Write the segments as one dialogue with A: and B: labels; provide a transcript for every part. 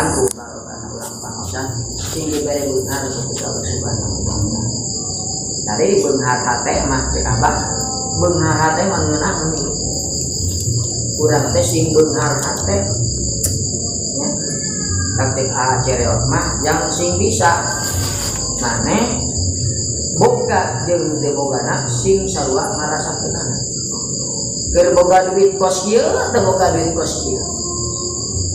A: mudah-mudahan barokah ulang pangosan sing diberi beunghar ku Allah Subhanahu wa taala. Dari beunghar hate mah teh Abah, beunghar hate mah ngeunah nih. Urang teh sing beunghar hate nya. Taktik acereot mah yang sing bisa maneh boga jeung teu bogana sing sarua ngarasakeunana. Keur boga duit kos kieu teu boga duit kos kieu.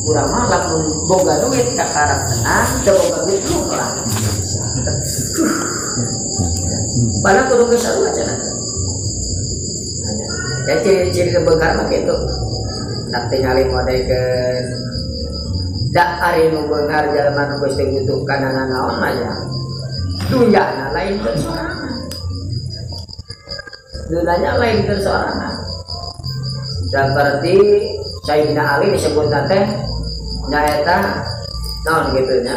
A: Urang mah lamun boga duit kakarap tenang, teu boga duit lu lah. Padahal kudu geus sarua cenah. Ya ciri-ciri beunghar mah kitu. Tak tingali modekeun da ari nu beunghar jalma nu geus teu butuh kana naon mah ya. Dunyana lain keur sorangan. Dunyanya lain keur sorangan. Seperti Sayyidina Ali disebut teh nyaeta naon kitu nya.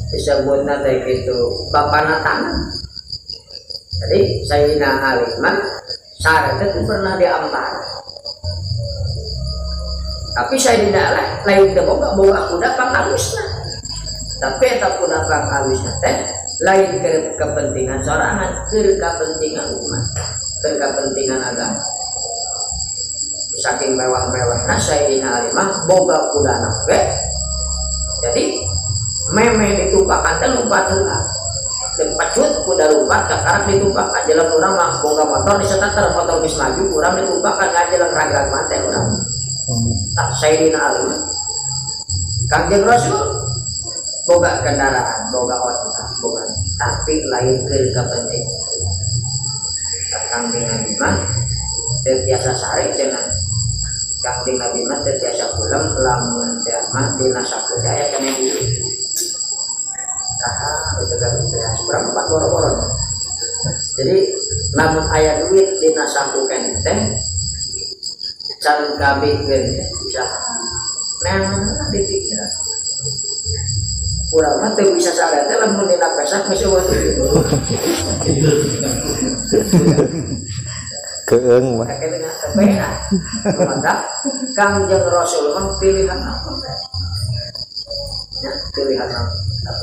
A: Disebut teh kitu bapana tangan. Jadi Sayyidina Ali mah syaratnya itu pernah diampar. Tapi Sayyidina Ali lain teh boga kuda pangalusna. Tapi eta kuda pangalusna teh lain ke kepentingan sorangan, ke kepentingan umat, ke kepentingan agama. Saking mewah-mewahna Sayyidina Ali mah boga kudana we. Jadi meme ditumpakan teh lumpat heula. Dipecut kuda lumpat kakarap ditumpakan jalan urang mah boga motor disetar motor geus maju urang ditumpakan ngajelang ragag mate urang. Tak Sayyidina Ali mah Kangjeng Rasul boga kendaraan, boga otot, boga tapi lain ke kepentingan. Kangjeng Nabi mah teu tiasa sare cenah. Kangjeng Nabi mah teu tiasa pulang lamun teh mah dina sakutu aya kana duit. Saha tegak beras berapa Pak boro-boro. Jadi lamun aya duit dina sakuken teh can kabikeun bisa nang dipikiran. Urang mah teu bisa sare teh lamun dina pesak geus eueuh.
B: Keung mah.
A: Kakek dengan sepeda. Mantap. Kangjeng Rasul mah pilihan apa? Ya, pilihan apa?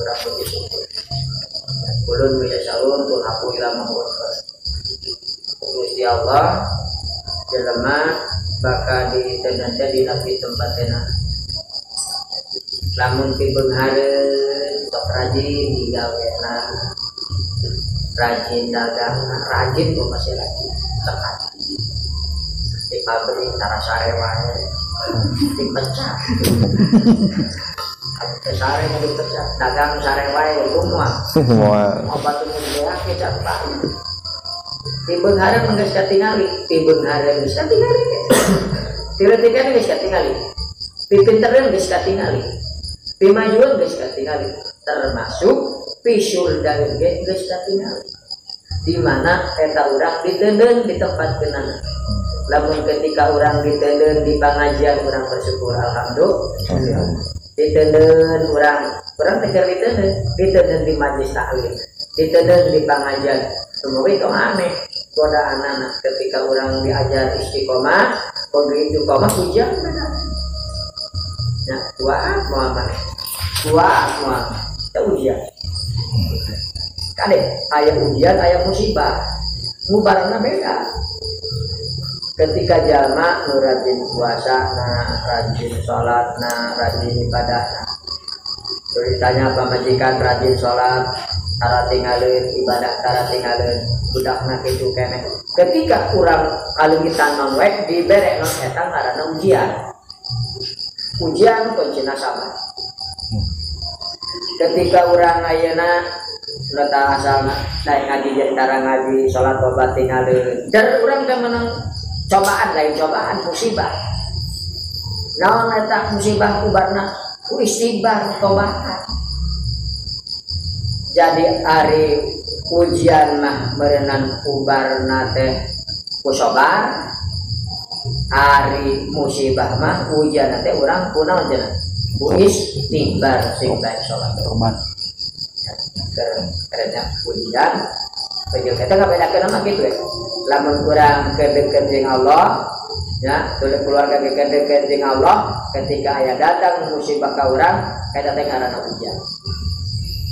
A: Rasul itu. Ulun bisa salun pun aku ilmu Quran. Gusti Allah jelema bakal ditenante di nabi tempatena. Lamun ti beungheureun sok rajin digawena. Rajin dagang, rajin tuh masih rajin. Tekan di pabrik cara sare wae dipecah sare mau dipecah dagang sare wae semua obat umumnya kecap pak di beungheureun geus katingali di beungheureun geus katingali tira-tira geus katingali pipintereun geus katingali pimajuan geus katingali termasuk pisul daun geus katingali di mana eta urang diteundeun di tempat kenana. Lamun ketika urang diteundeun di pengajian urang bersyukur alhamdulillah. Diteundeun urang teh keur diteundeun di majelis taklim. Diteundeun di pengajian. Semoga itu aneh godaanana ketika urang diajar istiqomah, begitu istiqomah ujian benar. Nah, kuat Muhammad. Kita ujian. Kade aya ujian aya musibah mubarana beda ketika jalma nu rajin puasa rajin salat rajin ibadah ceritanya pamajikan rajin salat tara tinggalin ibadah tara tinggalin budakna kitu keneh ketika urang kalingitan mangwek dibere non eta ngaranna ujian kuncina sabar ketika urang ayeuna nata asal naik ngaji jentara ngaji sholat tobat tinggalin dan orang kan menang cobaan lain cobaan musibah naon eta musibah kubarna ku istighfar tobat jadi hari ujian mah merenang kubarna teh ku sabar hari musibah mah ujian teh urang kunaon cenah ku istighfar sing bae sholat tobat kerennya ujian begitu kita nggak bedakan nama gitu ya lamun kurang kedeket dengan Allah Ya, tulis keluarga dekat-dekat dengan Allah ketika aya datang musibah ka urang eta teh ngaranna ujian.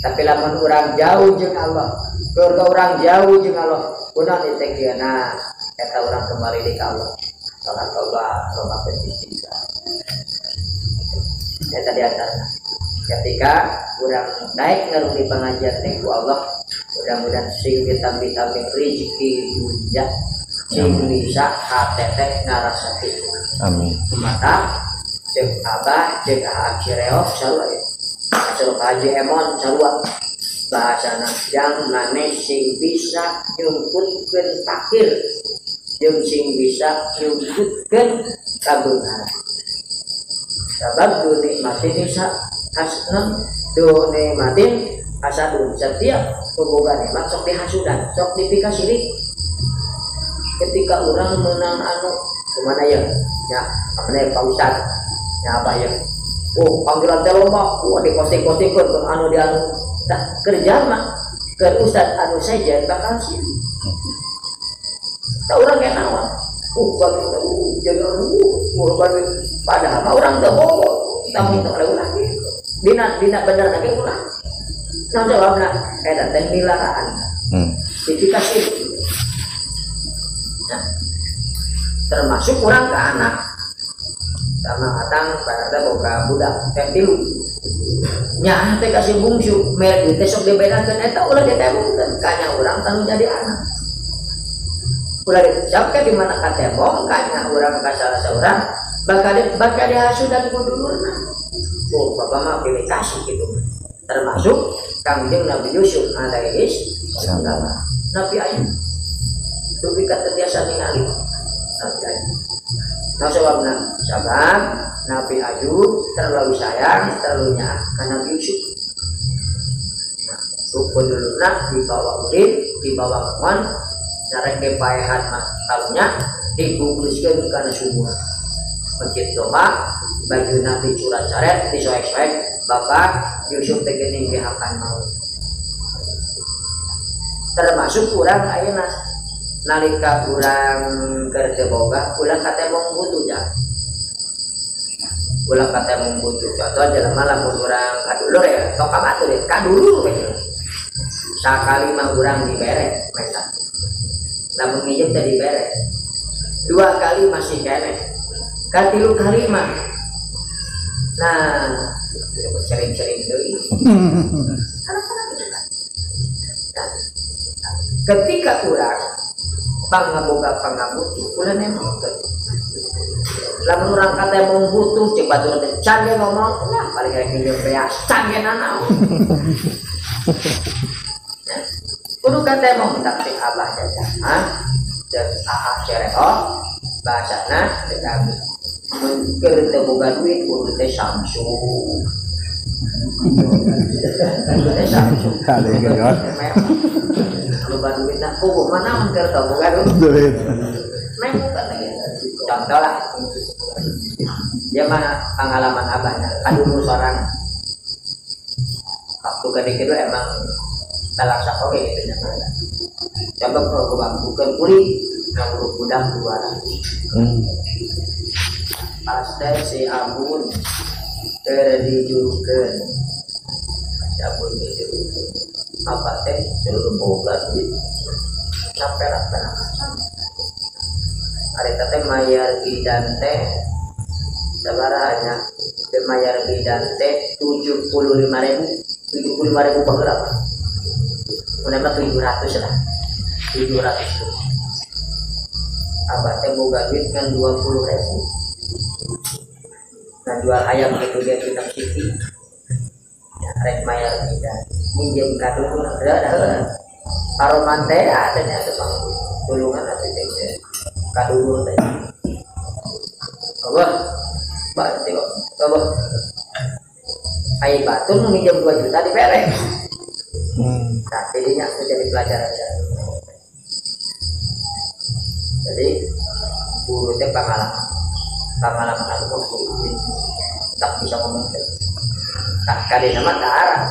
A: Tapi lamun urang jauh jeung Allah, keluarga urang jauh jeung Allah, kunaon teh kieu nah eta urang kembali di Allah. Salat tobat, tobat istighfar. Eta di antaranya. Ketika urang naik ngarung pengajian teh ku Allah, mudah-mudahan sing ditambi-tambi rezeki dunya sing bisa hateteh ngarasake.
B: Amin.
A: Mata cek abah cek akhireok sarua ya. Asal Haji Emon sarua bahasana jang maneh sing bisa nyumputkeun fakir jeung sing bisa nyumputkeun kabeungaran. Sabab dunia mati nisa hasnan dunia mati asadun setiap hubungan nikmat sok dihasudan sok dipikasirik. Ketika orang menang anu kemana ya? Ya, mana Pak Ustad? Ya apa ya? Oh, panggilan telomba, di posting-posting ke anu di anu. Tak kerja mah ke Ustad anu saja bakal sih. Tak orang yang nawan. Bagus, jangan bagus. Padahal mah orang tak bohong. Tapi tak ada ulah. Dina benar lagi ulah. Nah jawabnya, teh dilarang. Dikasih. Nah, termasuk orang ke anak sama katang pada boga budak kayak tilu nya teh kasih bungsu merek teh sok dibedakeun eta ulah ditembongkeun kanya urang tanggung jadi anak ulah dicapke di mana katembong kanya urang ka salah saurang bakal dihasudan ku dulurna. Oh bapak mah pilih kasih gitu termasuk kangjeng Nabi Yusuf alaihi salam Nabi Ayub dupikat tetiasa ningali Nabi Ayub. Nah sebabna sabab Nabi Ayub terlalu sayang terlalu nyaman karena Nabi Yusuf. Rukun duluna dibawa urip dibawa kawan narek kepaehan mah tahunya dibungkuskeun kana sumur. Masjid doa baju Nabi curah caret disoek-soek Bapak Yusuf teh geuning dihakan mau. Termasuk urang ayeuna nalika urang keur teu boga ulah katembong butuh ja. Ulah katembong butuh contoh jelema lamun urang kadulur ya sok kabatur ya kadulur we. Sakali mah urang dibere meta. Lamun ngijem teh dibere. 2 kali masih kene. Katilu kali mah. Nah, sering-sering deui. Ketika urang pangaboga pangabutuh ulah nemongkeun. Lamun urang katembong butuh cek batur teh can ge ngomong lah paling rek minjem beas can ge nanaon. Kudu katembong tapi abah jajan jeung aa cereo bahasana teh kami mun keur teu boga duit kudu teh samsu. Teh samsu. Loba duit nak kubu mana mun keur teu boga duit. Memang kan lagi. Contoh lah. Dia mana pengalaman abahnya, kadulu sorangan. Waktu gede-gede emang talaksa oke gitu nya. Coba kalau gua bukan kuli, nganggo budak 200. Pasti si Abun terdijukeun. Si Abun dijukeun. Apa teh seluruh boga duit. Sampai rata. Hari teh mayar bidan teh sabaraha mayar bidan teh 75.000 berapa? Menambah 700 lah. 700. Abah teh boga duit kan 20.000. Nah jual ayam itu dia kita City. Ya, rek mayar bidan. Minjem kadulur ada. Paroman teh adanya tukang tulungan atuh teh. Kadulur teh. Abah, berarti kok. Abah. Ai batu minjem 2 juta dibere. Nah, jadinya aku jadi pelajaran. Jadi guru teh pengalaman aku tak bisa ngomong. Tak kali nama darah.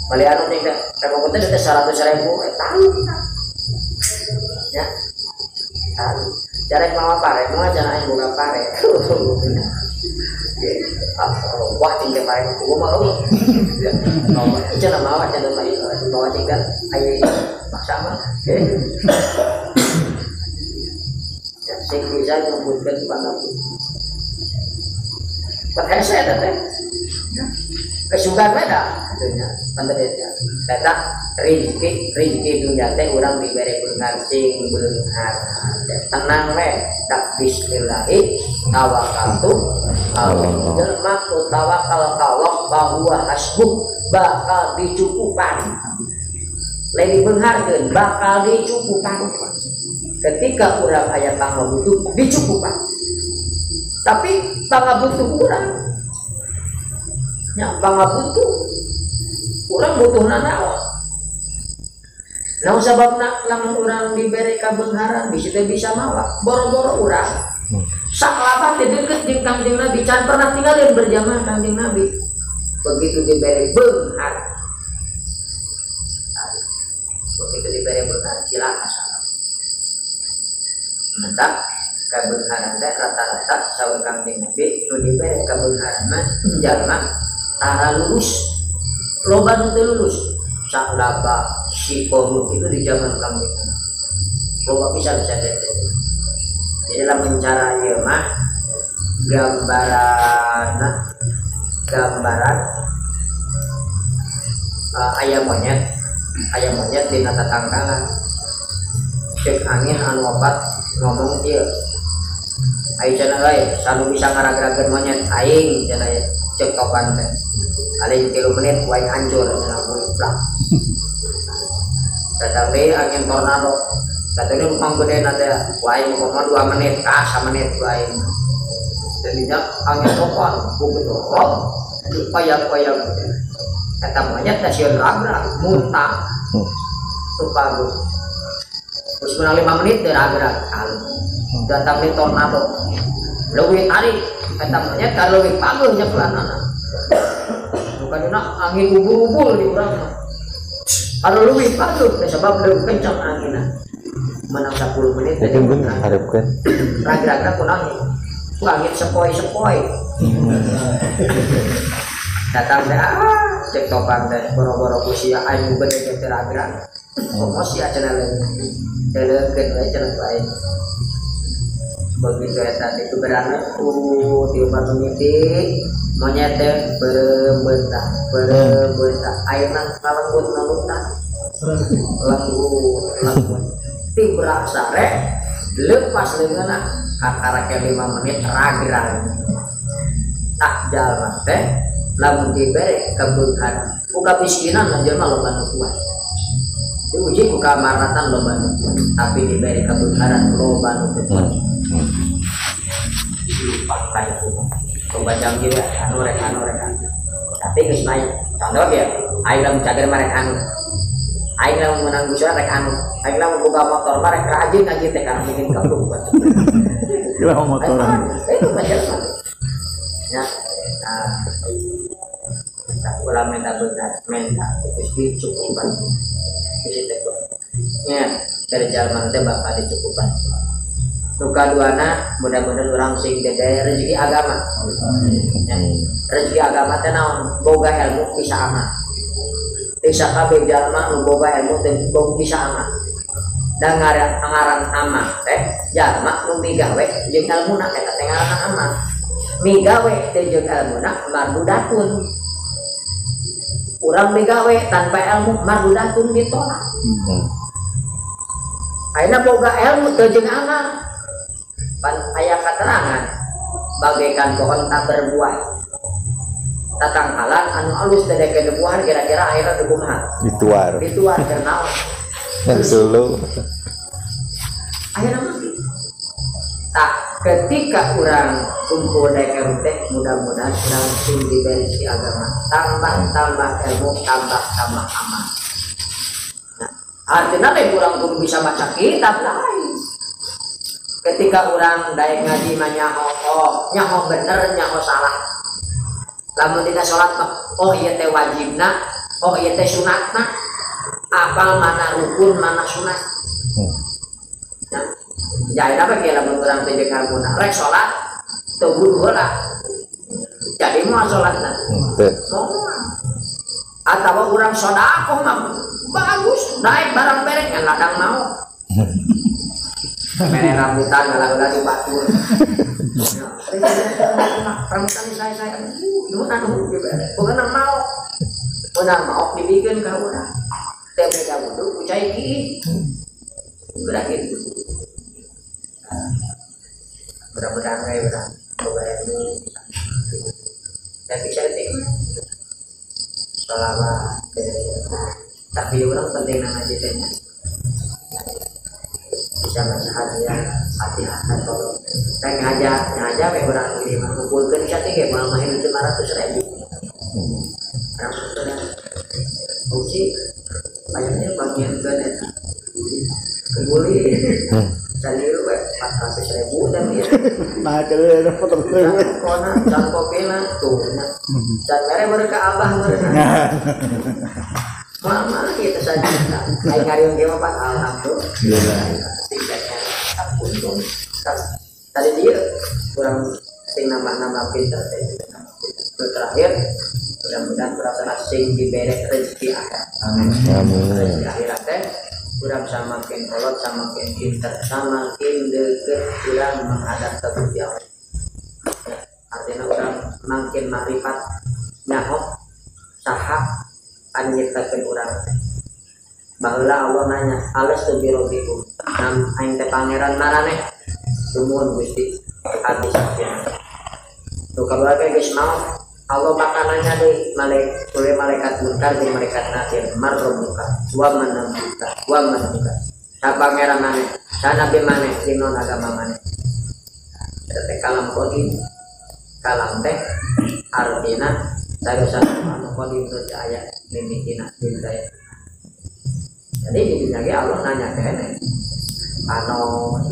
A: Malian nih kan, kalau kita ada 100.000, tahu. Ya. Cara mama pare, mau aja yang buka pare. Wah tinggal pare, gua mau. Mau aja mau aja mau tinggal ayo sama. Sing bisa nyebutkan pangapun. Pakai saya teh. Kesukaan beda, tentunya, penderita. Kata rezeki dunia teh orang diberi benar sing benar. Tenang we, tak bismillahi tawakkaltu Allah. Maksud tawakal bahwa hasbuh bakal dicukupan. Lebih benerkeun bakal dicukupan. Ketika orang aya pangabutuh dicukupan. Tapi pangabutuh kurang. Nya pangabutuh kurang butuh nanaon. Nah sababna lamun urang diberi kabeungaran bisa mawa boro-boro urang saklabat teh deukeut jeung Kangjeng Nabi can pernah tinggalin berjamaah Kangjeng Nabi begitu diberi beunghar begitu diberi beunghar silakan salam mentak kabeungaran teh rata-rata sawer Kangjeng Nabi nu diberi kabeungaran mah jalma tara lulus loba nu teu lulus saklaba si komun itu di zaman Kangjeng Nabi loba bisa jadi dalam mencara ieu mah gambaran ayam monyet dina tatangkalan cek angin anu opat ngomong ieu ai cenah we sanu bisa ngarag-rageun monyet aing cenah cek topan teh kali 3 menit wae hancur cenah budak tetapi angin tornado katanya rumah gede nanti wae mau 2 menit kah 1 menit wae jadinya angin topan begitu rob payah-payah kata monyet stasiun ragra muntah tupagu terus 5 menit ragra kali datang di tornado lebih tarik kata monyet kalau lebih paguh nya pelanana bukan angin ubul-ubul di urang kalau lebih paguh sebab lebih kencang anginnya menang 10 menit jadi benar harapkan ragra-ragra kunangi angin sepoi-sepoi datang deh cek topan deh boro-boro kusia aing gede teh ragra promosi aja lagi delekeun we cenah bae begitu eta itu beranak di umpan mimiti monyet teh berbentah ayeuna kalembut nalutna lembut tibra sare lepas leungeunna kakarake 5 menit ragrag tak jalan teh lamun dibere kebeunghar buka miskinan jelema loba nu kuat diuji ku kamaratan loba nu kuat tapi dibere kebeungharan loba nu kuat pakai coba jam dia anu rek tapi geus main contoh ya aing lamun cager marek anu aing lamun menang busana rek anu aing lamun boga motor mah rek rajin aja teh karena bikin kampung buat gila motoran itu macam ya tak ulah minta benar terus dicukupan bisa teh ya dari jalan teh bakal dicukupan nuka duana mudah-mudahan orang sing gede rezeki agama ya. Rezeki agama teh naon boga ilmu bisa aman bisa kabeh jalma nu boga ilmu teh bisa aman dan ngaran aman teh jalma nu migawe jeung ilmuna eta teh ngaran aman migawe teh jeung ilmuna mardudatun urang migawe tanpa ilmu mardudatun ditolak ayeuna boga ilmu teh jeung aman ayat keterangan bagaikan pohon tak berbuah tatangkalan anu alus dedeke buah kira-kira akhirnya kumaha dituar karena dulu akhirnya mati tak ketika orang kumpul deke teh mudah-mudahan urang sing diberi si agama tambah ilmu tambah aman nah artinya lain urang kudu bisa baca kitab lain ketika orang daek ngaji mah nyaho bener nyaho salah lamun dina salat mah oh ieu teh wajibna oh ieu teh sunatna apal mana rukun mana sunat nah Jadi apa kira orang teh kaguna rek salat teu butuh lah. Jadi mau salatna. Atau orang sedekah mah bagus, naik barang berek yang ladang mau. Mere rambutan ngalah-ngalah di batu. Rambutan saya nuhun bukan mau. Bukan mau dibikin ka urang. Teh beda wudu kucai ki. Udah gitu. Mudah-mudahan kayak udah bayar ini tapi saya tengok selama tapi orang penting nama jadinya bisa baca hati-hati kalau saya ngajak kayak orang ini mengumpulkan chatting kayak malah main 500.000 uji banyaknya bagian ganet kebuli Saliru 400.000 dan dia.
B: Nah, kalau ada foto
A: kona, jangan kopela tuh. Jangan mereka abah mereka. Mama kita saja. Kayak ngariung dia apa? Alhamdulillah. Tiketnya untung. Tadi dia kurang sing nambah pinter. Terakhir, mudah-mudahan perasaan sing diberek rezeki akhir. Amin. Rezeki akhirat kurang samakin kolot, samakin pinter, samakin deket kurang menghadap ke Gusti Allah. Artinya kurang makin makrifat nyaho saha anu nyiptakeun urang. Baheula Allah nanya, "Alastu bi rabbikum?" Nam aing teh pangeran marane. Sumuhun Gusti, hadis saja. Tuh kabar geus naon? Allah bakal nanya deh malaikat munkar di malaikat nakir marrobuka wa manabuka wa manabuka siapa ngeran mana sana nabi mana sinon agama mana teh kalam kodi kalam teh artinya saya anu kodi percaya mimikina saya jadi di lagi Allah nanya kene anu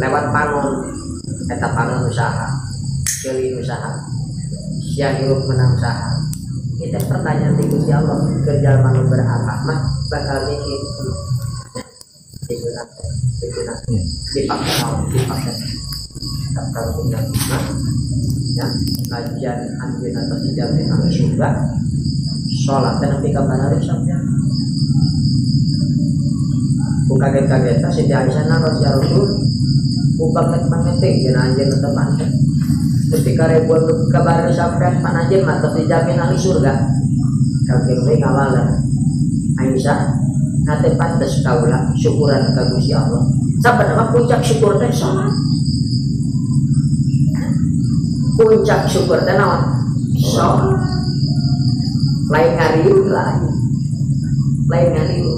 A: lewat panon eta panon usaha keli usaha yang hidup menang usaha. Kita pertanyaan di Gusti Allah kerja manusia berapa mah bakal mikir digunakan dipakai kalau punya ya kajian anjing atau tidak dengan surga sholat dan nanti kabar hari sampai bukan kaget sih di Aisyah naros ya Rasul bukan mengetik jangan anjing teman ketika ribuan kabar sampai panajin mata dijamin ahli surga kaki ngawalan Aisyah nanti pantas kaulah syukuran ke Gusti Allah sampai nama puncak syukur teh sholat puncak syukur teh naon sholat lain ngariu lain ngariu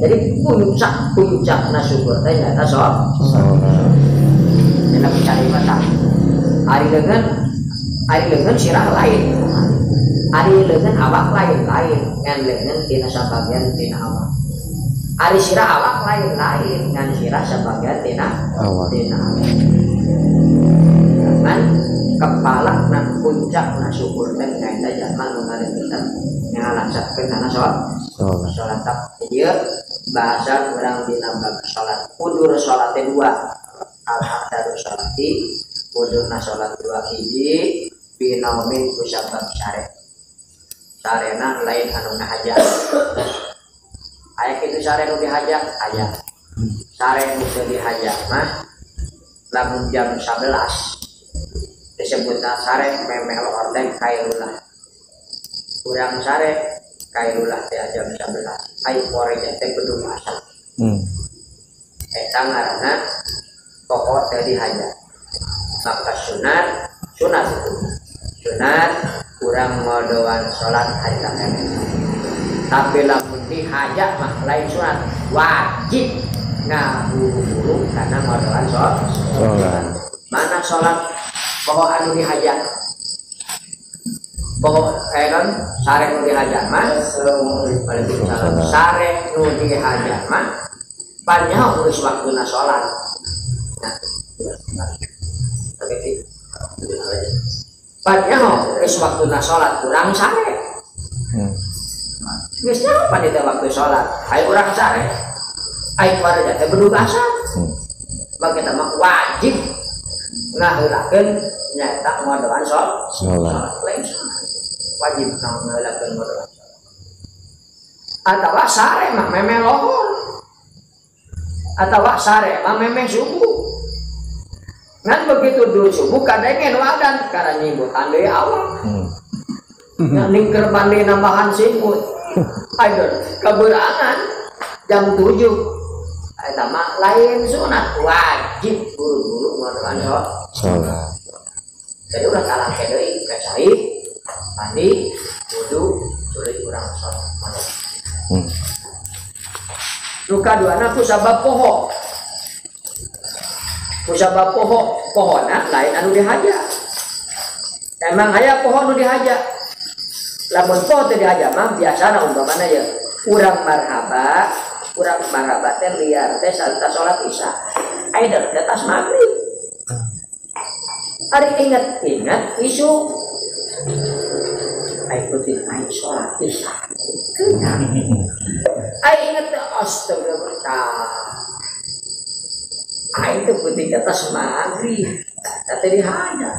A: jadi puncak na syukur teh nyata sholat dalam cari mata hari dengan sirah lain hari dengan awak lain kan dengan tina sabagian tina awak hari sirah awak lain kan sirah sabagian tina awak kan kepala dan puncak na syukur dan kaita zaman mengalir kita ngalaksanakeun kana sholat dia bahasa orang dinambah sholat kudur sholat dua al-hadaru sholati kudurna sholat dua hiji binaumin kusabab sarena lain anu ngahajat aya kitu sare nu dihajat aya sare nu teu dihajat mah lamun jam 11 disebutna sare memeh lor teh kairullah urang sare kairullah teh jam 11 ai pore teh kudu masak eta ngaranna pokok tadi hajat maka sunat kurang ngodoan sholat hajat tapi lamun dihajat mah lain sunat wajib ngaburu-buru karena ngodoan sholat mana sholat pokok anu dihajat pokok kan sare nu dihajat mah sare nu dihajat mah panjang urus waktuna sholat padahal es waktu sholat kurang sare. Biasanya apa di waktu sholat? Ayo kurang sare. Ayo pada jatuh berdugasan. bagi kita mah wajib ngaheulakeun nyaeta ngodoan salat lain wajib ngaheulakeun ngodoan atawa sare mah memeh lohor atawa sare mah memeh subuh ngan begitu dulu subuh kadengen wadan karena nyimbutan deui awak ningker mandi nambahan simut ayo keberangan jam 7 eta mah lain sunat wajib buru-buru ngodoan salat jadi udah kalah deui kecai mandi wudu tuluy urang salat luka duana ku sabab poho pohona lain anu dihaja emang aya pohon anu dihaja lamun poho teu dihaja mah biasana umpamana ya urang marhaba teh liar teh salta salat isya aya di atas maghrib ari ingat isu ay putih ay sholat isya ay ingat astagfirullah ay itu putih atas maghrib kata dihaja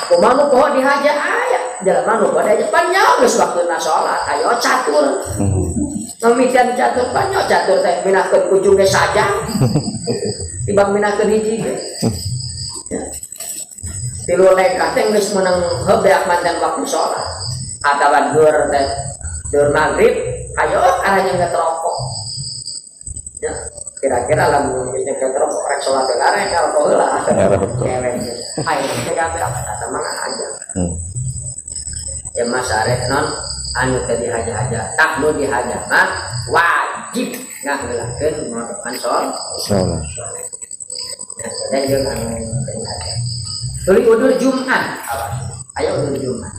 A: kumaha poho dihaja aya jalan manu pada aja panjang geus waktuna sholat ayo catur memikian catur panjang catur teh minakeun ujung ge saja tibang minakeun hiji ge tilu lekah teh geus meunang heubeak manten waktu sholat atawa dur maghrib ayo arahnya nggak terokok ya kira-kira lamun geus nggak terokok rek sholat teh arek ngarokok heula keleng ayo teh apa kata mana aja ya masarek non anu teh dihaja-haja tak nu dihaja mah wajib ngaheulakeun ngodoan salat dan jeung anu dihaja tuluy udur Jumat ayo udur Jumat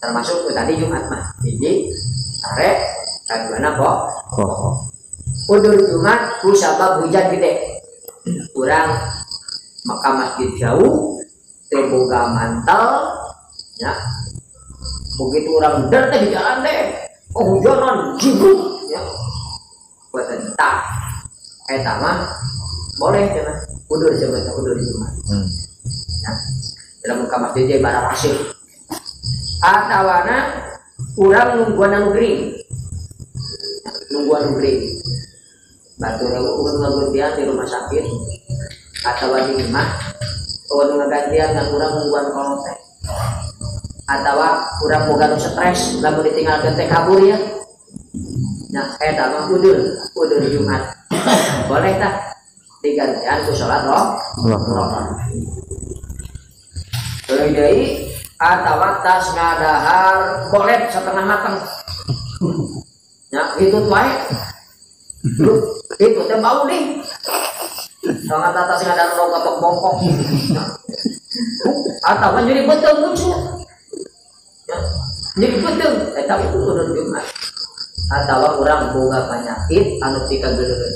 A: termasuk tadi Jumat mah hiji sare kaduana kok udur Jumat ku sabab hujan gede urang maka masjid jauh teu boga mantel ya begitu orang der teh di jalan deh hujanan jibruk ya buat entah eta mah boleh cenah udur sebentar udur Jumat ya dalam muka masjid bara pasir atawana urang nungguan anu gering batu urang ngagantian di rumah sakit atawa di imah urang ngagantian dan urang nungguan kolong teh atawa urang boga nu stres lamun ditinggalkeun teh kabur ya nah eta mah udur Jumat boleh tah digantian ku salat roh tuluy deui atawa tas ngadahar bolet setengah mateng ya itu wae itu teh bau nih sangat atas ngadahar lo kapok bongkok atawa jadi betul muncul ya jadi betul eta itu udur Jumat atawa urang boga penyakit anu tika geuleun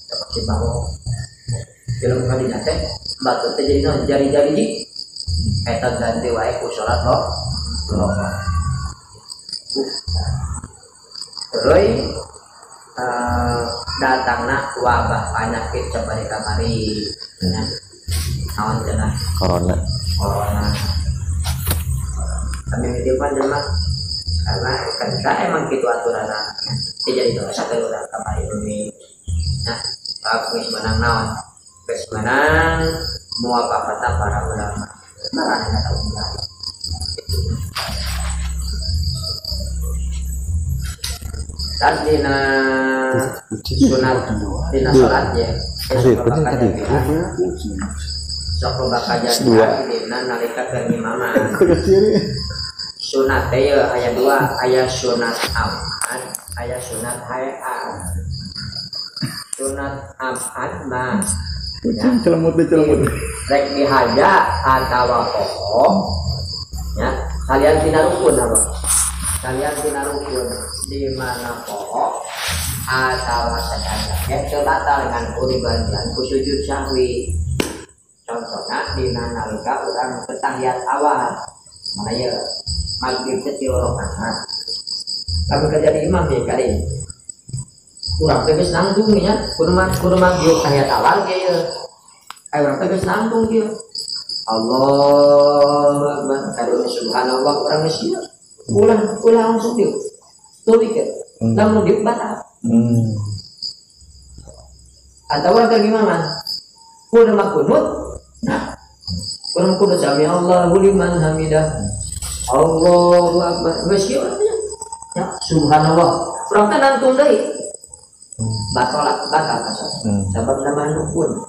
A: seperti bau jelema kadinya teh batu teh jadi jari-jari di eta ganti wae ku salat roh terus datangna wabah penyakit sabari kamari ya naon cenah corona kami mitipan jelema karena kan emang gitu aturanna jadi dosa teh urang kamari ini nah geus menang naon geus menang muafaqah para ulama marane kata ulama dan dina sunat dina salat ya sok loba kajian dina nalika keur imaman sunat teh aya dua aya sunat amad aya sunat hayat sunat amad mah
B: celemut
A: rek dihaja atawa pokok ya kalian tina rukun apa kalian tina rukun di mana pokok atawa sedangnya batal dengan uriban ku sujud sahwi contohnya dina nalika urang tahiyat awal mana ya maghrib teh 3 rakaat lalu kerja di imam ya kali urang teh geus nangtung nya kudu mah dieu ayat awal ge ya aya urang teh geus nangtung dieu Allahu Akbar kadu subhanallah urang geus ieu ulah langsung dieu tuluy ke lamun dieu batal atau urang teh gimana kudu mah kunut nah kudu sami Allahu liman hamidah Allahu Akbar geus ieu ya subhanallah urang teh nangtung deui batal kasar sebab nama nukun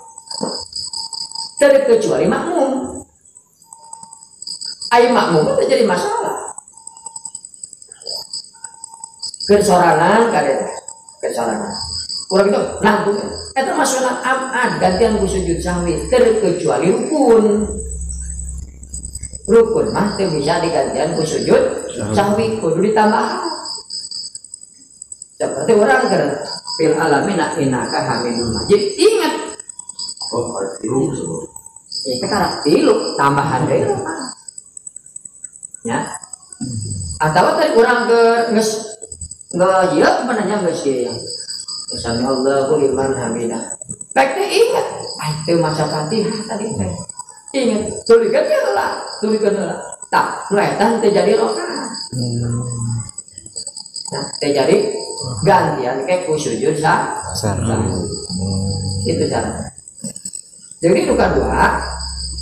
A: terkecuali makmum ayo makmum itu jadi masalah kesorangan kadang kesorangan kurang itu nangtung itu masalah amad gantian ku sujud sahwi terkecuali rukun mah teu bisa digantian ku sujud sahwi kudu ditambah seperti orang kan fil alamina innaka hamidul majid ingat itu karak tilu tambahan deui ya atau tadi kurang ke geus ieu menanya geus ieu sami Allahu liman hamidah baik teh ingat teu maca Fatihah tadi teh ingat tulikeun heula tah nu eta teh jadi rakaat nah teh jadi gantian ke sujud itu cara. Jadi itu kedua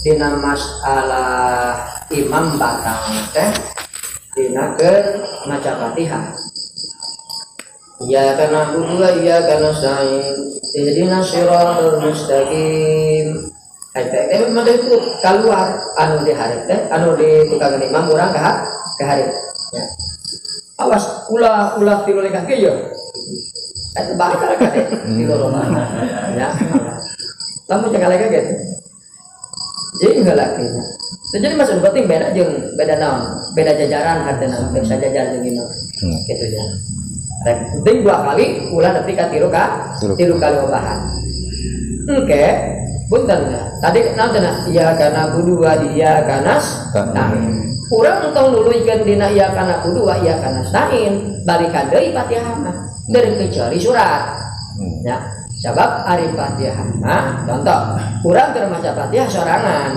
A: dina masalah imam batal teh dina ke maca Fatihah. Ya kana budua ya kana sain ihdinas siratal mustaqim. Teh mah itu keluar anu di hareup teh anu di tukang imam urang ke hareup. Ya. Awas ulah tilu kaki ya. Itu bakal kan tilu roman. Ya. Lamun jangan lagi gitu. Jadi enggak lagi. Jadi maksud penting beda naon, beda jajaran hartana, beda jajar jeung imam. Gitu ya. Penting 2 kali ulah nepi ka 3 kali obahan. Oke. Punten tadi naon iya kana kudu wa iya kanas. Nah, urang tong nuluykeun dina iya kana kudu wa iya kanas nain, balikan deui Fatihah mah. Terkecuali surat. Ya. Sebab ari Fatihah mah contoh urang keur maca Fatihah sorangan.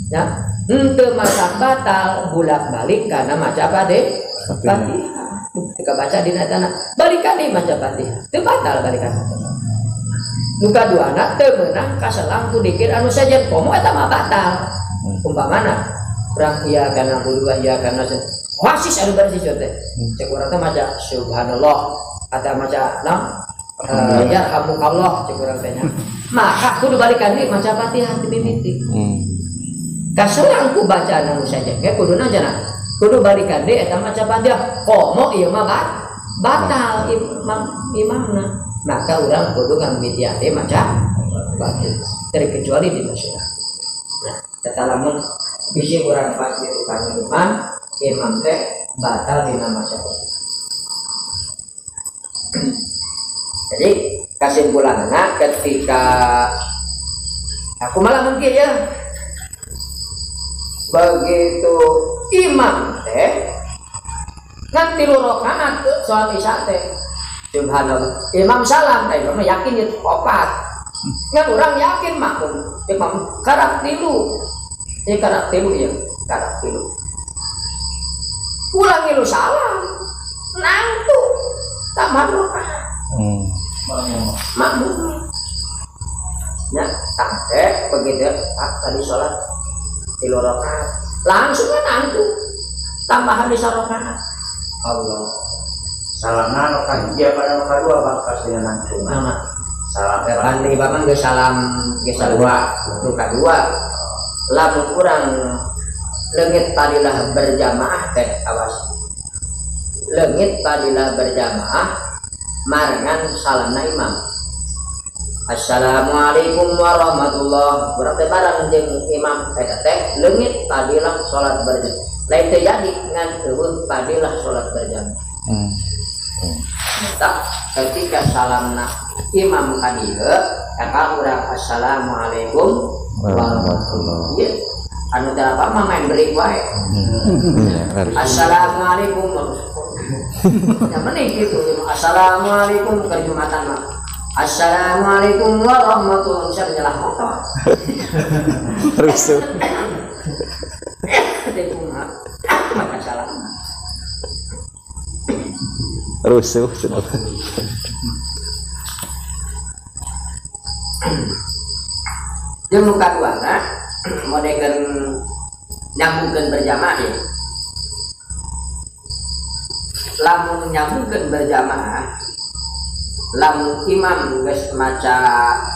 A: Ya. Henteu maca batal bolak-balik kana maca Fatihah. Ketika baca dina tanah balikan deui maca Fatihah. Teu batal balikan. Nuka dua anak temenang kaselang ku dikir anu saja komo eta mah batal. Umpamana urang iya kana dua iya kana wasis anu bersih teh. Cek urang teh maca subhanallah atau maca ya hamukallah cek urang teh nya. Maka kudu balikan deui maca Fatihah timimiti. Kaselang ku baca anu saja ge kuduna cenah. Kudu balikan deui eta maca Fatihah. Komo ieu mah batal imamna. Maka orang kudu ngambil maca Fatihah terkecuali di surat. Nah, kita lamun bisi orang pasti tukang imam teh batal dina maca Fatihah. Jadi kesimpulannya ketika aku malah mungkin ya begitu imam teh nganti 3 rakaat sholat isya teh subhanallah imam salam imam yakin itu opat ngan orang yakin makmum imam karak tilu ya karak tilu pulang ilu salam nangtu tambah rakaat makmum ya sampai begitu tadi sholat 3 rakaat langsung nangtu tambahan bisa rakaat Allah salamna nu kahiji pada nu kadua bakal sieun nangtung. Salam kan di baman ge salam ge salua nu kadua. Lamun urang leungit padilah berjamaah teh awas. Leungit padilah berjamaah marengan salamna imam. Assalamualaikum warahmatullahi wabarakatuh. Barang jeung imam eta teh leungit padilah salat berjamaah. Lain teh jadi ngan eueuh padilah salat berjamaah. Tak ketika salamna imam kadieu kakak urang assalamualaikum warahmatullahi wabarakatuh anu cara apa main beli wae assalamualaikum Yang penting gitu. Assalamualaikum ke Jumatan mah. Assalamualaikum warahmatullahi wabarakatuh. Bisa menjelah motor.
C: Rusuh.
A: Tepung maka salah.
C: Rusuh.
A: Jeung nu kaduana modekeun nyambungkeun berjamaah ya. Lamun nyambungkeun berjamaah, lamun imam geus maca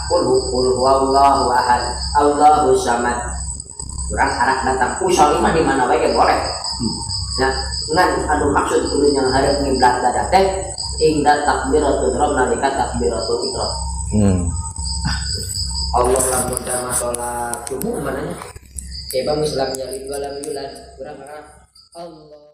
A: qul huwallahu ahad, Allahus samad. Urang anak datang usul imam di mana wae boleh. Ya, ngan anu maksud kudu yang hareup ngiblat dadak teh ingda takbiratul ihram nalika takbiratul ihram. Allah lamun jamaah salat subuh mananya. Bang Islam jadi 2 bulan kurang Allah